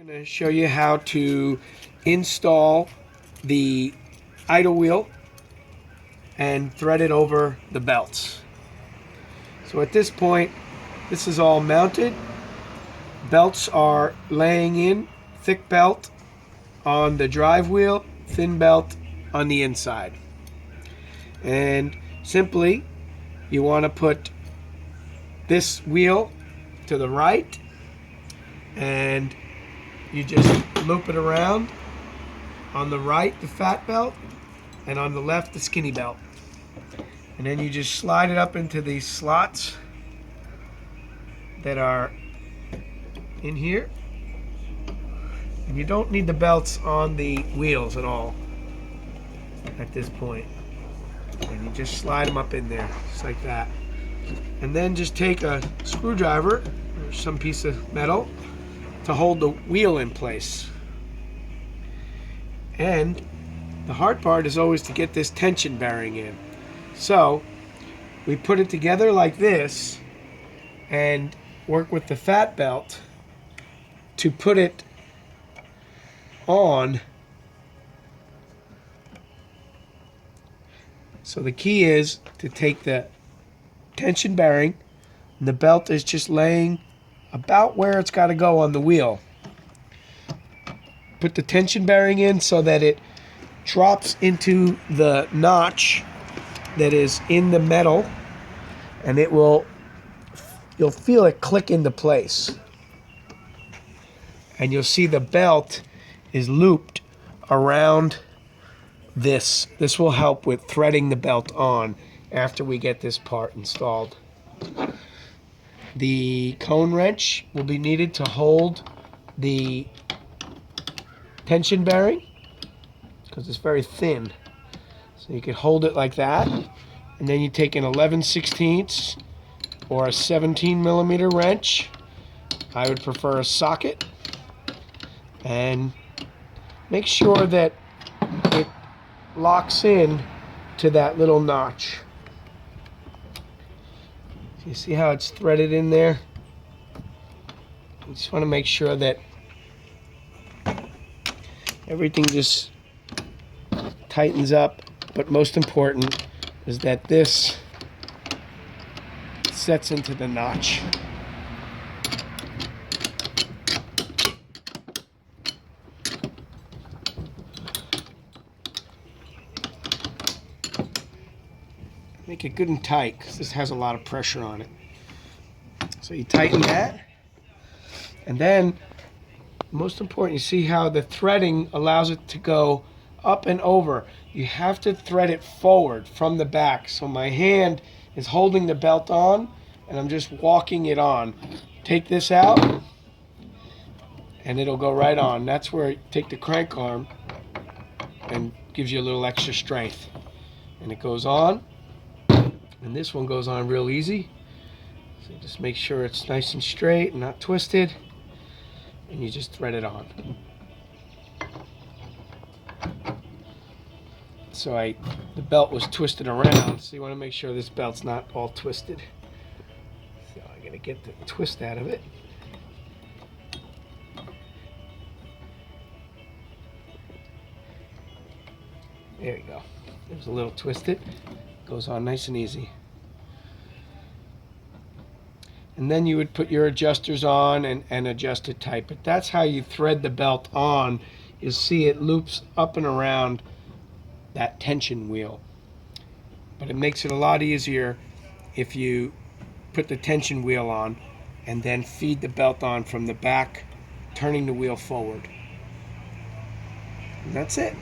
I'm going to show you how to install the idle wheel and thread it over the belts. So at this point, this is all mounted. Belts are laying in, thick belt on the drive wheel, thin belt on the inside. And simply, you want to put this wheel to the right and you just loop it around. On the right, the fat belt, and on the left, the skinny belt. And then you just slide it up into these slots that are in here. And you don't need the belts on the wheels at all at this point. And you just slide them up in there, just like that. And then just take a screwdriver or some piece of metal to hold the wheel in place. And the hard part is always to get this tension bearing in. So we put it together like this and work with the fat belt to put it on. So the key is to take the tension bearing, and the belt is just laying about where it's got to go on the wheel. Put the tension bearing in so that it drops into the notch that is in the metal, and you'll feel it click into place. And you'll see the belt is looped around this. This will help with threading the belt on after we get this part installed. The cone wrench will be needed to hold the tension bearing because it's very thin. So you can hold it like that, and then you take an 11/16 or a 17mm wrench. I would prefer a socket, and make sure that it locks in to that little notch. You see how it's threaded in there? You just want to make sure that everything just tightens up, but most important is that this sets into the notch. Make it good and tight because this has a lot of pressure on it. So you tighten that, and then most important, you see how the threading allows it to go up and over. You have to thread it forward from the back. So my hand is holding the belt on and I'm just walking it on. Take this out and it'll go right on. That's where you take the crank arm and gives you a little extra strength. And it goes on, and this one goes on real easy. So just make sure it's nice and straight and not twisted, and you just thread it on. So the belt was twisted around, so you want to make sure this belt's not all twisted. So I'm going to get the twist out of it. There you go. There's a little twisted. Goes on nice and easy. And then you would put your adjusters on and adjust it tight. But that's how you thread the belt on. You'll see it loops up and around that tension wheel. But it makes it a lot easier if you put the tension wheel on and then feed the belt on from the back, turning the wheel forward. And that's it.